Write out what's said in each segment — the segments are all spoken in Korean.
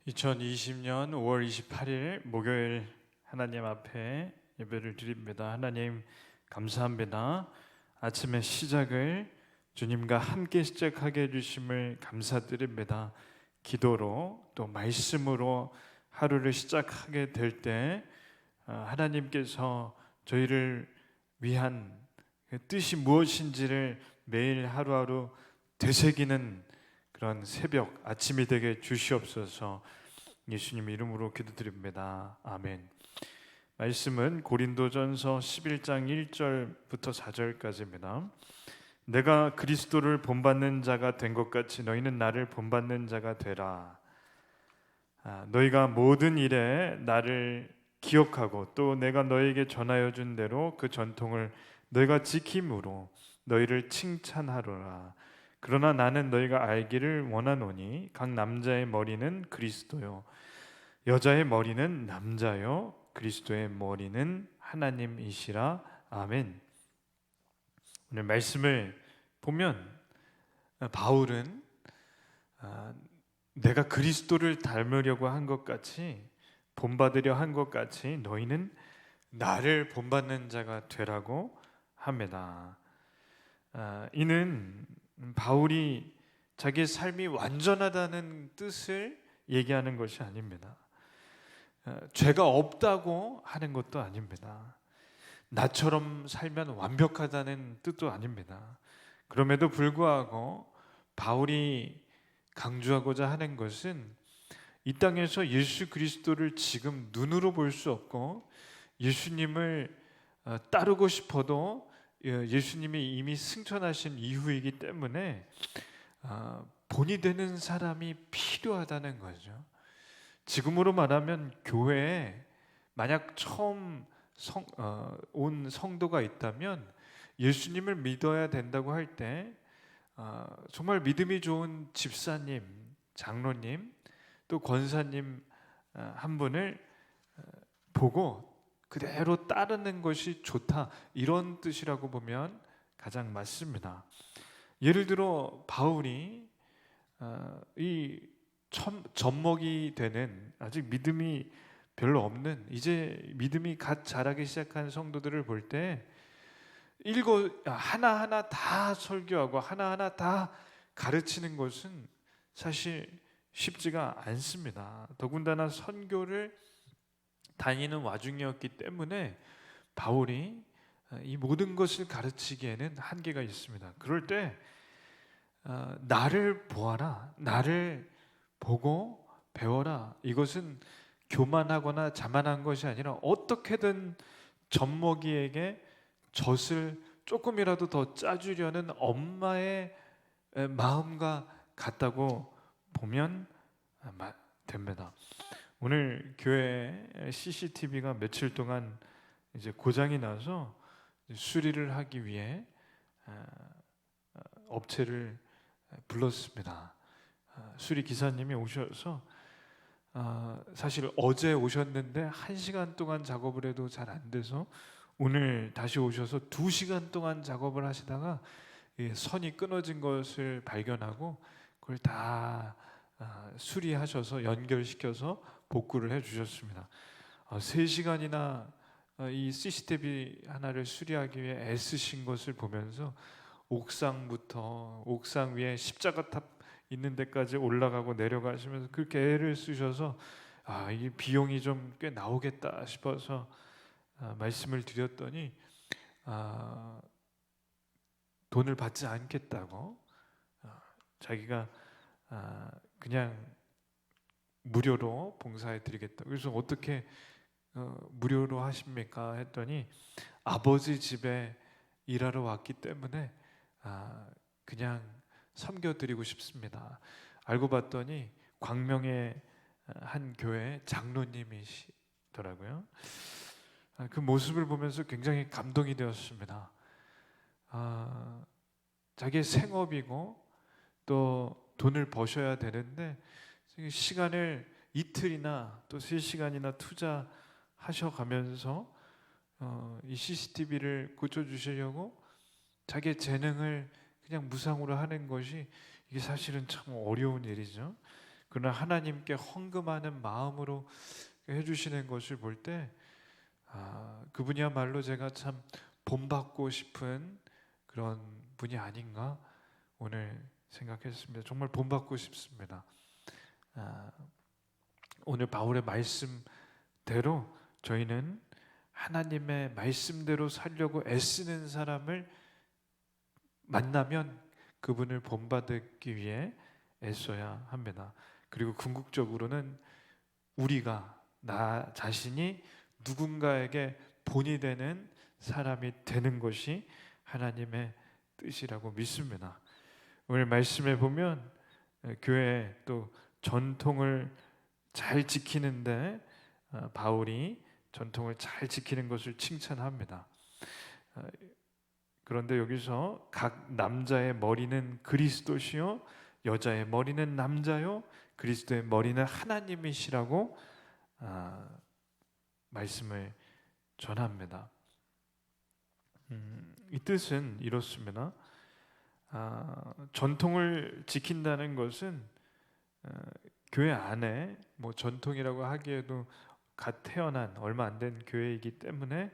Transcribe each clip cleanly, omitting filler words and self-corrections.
2020년 5월 28일 목요일 하나님 앞에 예배를 드립니다. 하나님 감사합니다. 아침의 시작을 주님과 함께 시작하게 해주심을 감사드립니다. 기도로 또 말씀으로 하루를 시작하게 될 때 하나님께서 저희를 위한 뜻이 무엇인지를 매일 하루하루 되새기는 그런 새벽 아침이 되게 주시옵소서. 예수님 이름으로 기도드립니다. 아멘. 말씀은 고린도전서 11장 1절부터 4절까지입니다. 내가 그리스도를 본받는 자가 된 것 같이 너희는 나를 본받는 자가 되라. 너희가 모든 일에 나를 기억하고 또 내가 너희에게 전하여 준 대로 그 전통을 너희가 지킴으로 너희를 칭찬하노라. 그러나 나는 너희가 알기를 원하노니 각 남자의 머리는 그리스도요 여자의 머리는 남자요 그리스도의 머리는 하나님이시라. 아멘. 오늘 말씀을 보면 바울은 내가 그리스도를 닮으려고 한 것 같이 본받으려 한 것 같이 너희는 나를 본받는 자가 되라고 합니다. 이는 바울이 자기의 삶이 완전하다는 뜻을 얘기하는 것이 아닙니다. 죄가 없다고 하는 것도 아닙니다. 나처럼 살면 완벽하다는 뜻도 아닙니다. 그럼에도 불구하고 바울이 강조하고자 하는 것은 이 땅에서 예수 그리스도를 지금 눈으로 볼 수 없고 예수님을 따르고 싶어도 예수님이 이미 승천하신 이후이기 때문에 본이 되는 사람이 필요하다는 거죠. 지금으로 말하면 교회에 만약 처음 온 성도가 있다면 예수님을 믿어야 된다고 할 때 정말 믿음이 좋은 집사님, 장로님, 또 권사님 한 분을 보고 그대로 따르는 것이 좋다, 이런 뜻이라고 보면 가장 맞습니다. 예를 들어 바울이 이 젖먹이 되는 아직 믿음이 별로 없는 이제 믿음이 갓 자라기 시작한 성도들을 볼 때 하나하나 다 설교하고 하나하나 다 가르치는 것은 사실 쉽지가 않습니다. 더군다나 선교를 다니는 와중이었기 때문에 바울이 이 모든 것을 가르치기에는 한계가 있습니다. 그럴 때 나를 보아라, 나를 보고 배워라, 이것은 교만하거나 자만한 것이 아니라 어떻게든 젖먹이에게 젖을 조금이라도 더 짜주려는 엄마의 마음과 같다고 보면 됩니다. 오늘 교회 CCTV가 며칠 동안 이제 고장이 나서 수리를 하기 위해 업체를 불렀습니다. 수리 기사님이 오셔서 사실 어제 오셨는데 1시간 동안 작업을 해도 잘 안 돼서 오늘 다시 오셔서 2시간 동안 작업을 하시다가 선이 끊어진 것을 발견하고 그걸 다 수리하셔서 연결시켜서 복구를 해주셨습니다. 3시간이나 이 CCTV 하나를 수리하기 위해 애쓰신 것을 보면서 옥상부터 옥상 위에 십자가탑 있는 데까지 올라가고 내려가시면서 그렇게 애를 쓰셔서 이 비용이 좀 꽤 나오겠다 싶어서 말씀을 드렸더니 돈을 받지 않겠다고 자기가 그냥 무료로 봉사해 드리겠다. 그래서 어떻게 무료로 하십니까? 했더니 아버지 집에 일하러 왔기 때문에 그냥 섬겨드리고 싶습니다. 알고 봤더니 광명의 한 교회 장로님이시더라고요. 그 모습을 보면서 굉장히 감동이 되었습니다. 자기의 생업이고 또 돈을 버셔야 되는데 시간을 이틀이나 또 3시간이나 투자하셔가면서 이 CCTV를 고쳐주시려고 자기의 재능을 그냥 무상으로 하는 것이 이게 사실은 참 어려운 일이죠. 그러나 하나님께 헌금하는 마음으로 해주시는 것을 볼 때 그분이야말로 제가 참 본받고 싶은 그런 분이 아닌가 오늘 생각했습니다. 정말 본받고 싶습니다. 오늘 바울의 말씀대로 저희는 하나님의 말씀대로 살려고 애쓰는 사람을 만나면 그분을 본받기 위해 애써야 합니다. 그리고 궁극적으로는 우리가 나 자신이 누군가에게 본이 되는 사람이 되는 것이 하나님의 뜻이라고 믿습니다. 오늘 말씀에 보면 교회 또 전통을 잘 지키는데 바울이 전통을 잘 지키는 것을 칭찬합니다. 그런데 여기서 각 남자의 머리는 그리스도시요 여자의 머리는 남자요 그리스도의 머리는 하나님이시라고 말씀을 전합니다. 이 뜻은 이렇습니다. 전통을 지킨다는 것은 교회 안에 뭐 전통이라고 하기에도 갓 태어난 얼마 안 된 교회이기 때문에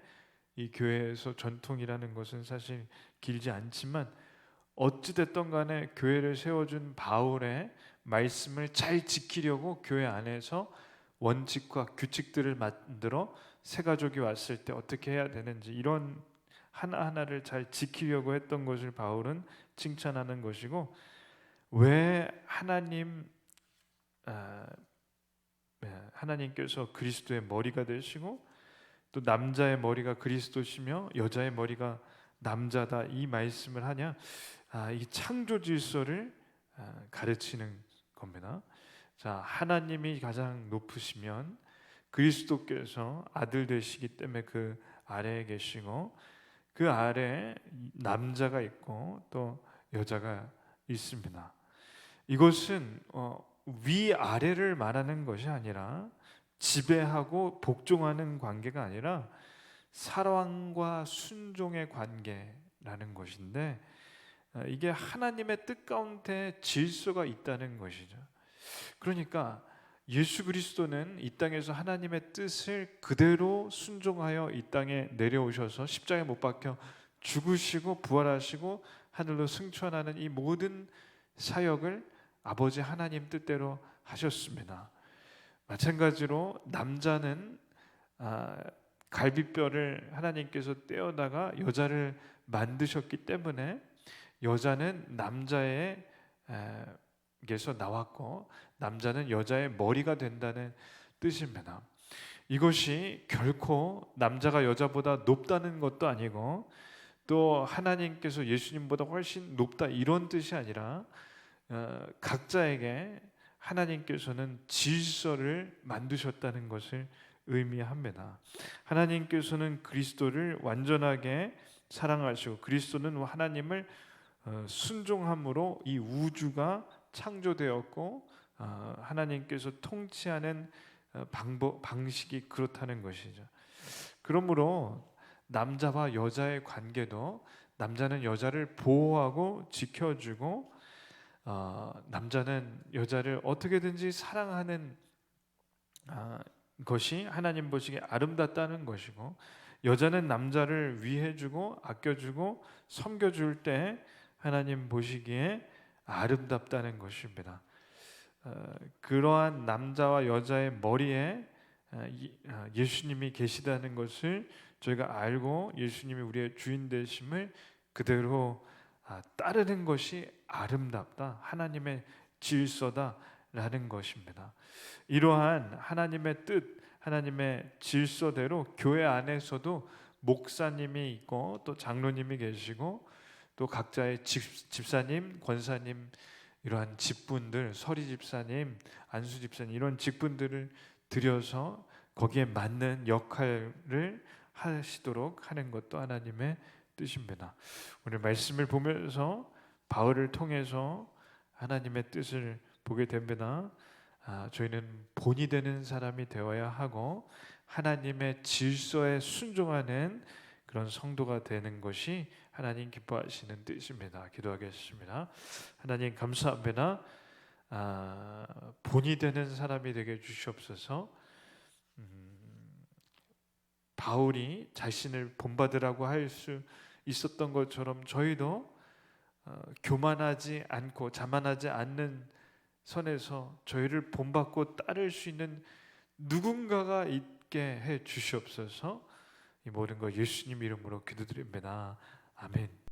이 교회에서 전통이라는 것은 사실 길지 않지만 어찌됐든 간에 교회를 세워준 바울의 말씀을 잘 지키려고 교회 안에서 원칙과 규칙들을 만들어 새 가족이 왔을 때 어떻게 해야 되는지 이런 하나하나를 잘 지키려고 했던 것을 바울은 칭찬하는 것이고, 왜 하나님께서 그리스도의 머리가 되시고 또 남자의 머리가 그리스도시며 여자의 머리가 남자다 이 말씀을 하냐? 이 창조 질서를 가르치는 겁니다. 자, 하나님이 가장 높으시면 그리스도께서 아들 되시기 때문에 그 아래에 계시고 그 아래에 남자가 있고 또 여자가 있습니다. 이것은 위아래를 말하는 것이 아니라 지배하고 복종하는 관계가 아니라 사랑과 순종의 관계라는 것인데, 이게 하나님의 뜻 가운데 질서가 있다는 것이죠. 그러니까 예수 그리스도는 이 땅에서 하나님의 뜻을 그대로 순종하여 이 땅에 내려오셔서 십자가에 못 박혀 죽으시고 부활하시고 하늘로 승천하는 이 모든 사역을 아버지 하나님 뜻대로 하셨습니다. 마찬가지로 남자는 갈비뼈를 하나님께서 떼어다가 여자를 만드셨기 때문에 여자는 남자에게서 나왔고 남자는 여자의 머리가 된다는 뜻입니다. 이것이 결코 남자가 여자보다 높다는 것도 아니고 또 하나님께서 예수님보다 훨씬 높다 이런 뜻이 아니라 각자에게 하나님께서는 질서를 만드셨다는 것을 의미합니다. 하나님께서는 그리스도를 완전하게 사랑하시고 그리스도는 하나님을 순종함으로 이 우주가 창조되었고 하나님께서 통치하는 방식이 그렇다는 것이죠. 그러므로 남자와 여자의 관계도 남자는 여자를 보호하고 지켜주고 남자는 여자를 어떻게든지 사랑하는 것이 하나님 보시기에 아름답다는 것이고, 여자는 남자를 위해주고 아껴주고 섬겨줄 때 하나님 보시기에 아름답다는 것입니다. 그러한 남자와 여자의 머리에 예수님이 계시다는 것을 저희가 알고 예수님이 우리의 주인 되심을 그대로 따르는 것이 아름답다, 하나님의 질서다라는 것입니다. 이러한 하나님의 뜻, 하나님의 질서대로 교회 안에서도 목사님이 있고 또 장로님이 계시고 또 각자의 집사님, 권사님, 이러한 직분들, 서리 집사님, 안수 집사님 이런 직분들을 들여서 거기에 맞는 역할을 하시도록 하는 것도 하나님의 뜻입니다. 오늘 말씀을 보면서 바울을 통해서 하나님의 뜻을 보게 됩니다. 저희는 본이 되는 사람이 되어야 하고 하나님의 질서에 순종하는 그런 성도가 되는 것이 하나님 기뻐하시는 뜻입니다. 기도하겠습니다. 하나님 감사합니다. 본이 되는 사람이 되게 주시옵소서. 바울이 자신을 본받으라고 할 수 있었던 것처럼 저희도 교만하지 않고 자만하지 않는 선에서 저희를 본받고 따를 수 있는 누군가가 있게 해 주시옵소서. 이 모든 거 예수님 이름으로 기도드립니다. 아멘.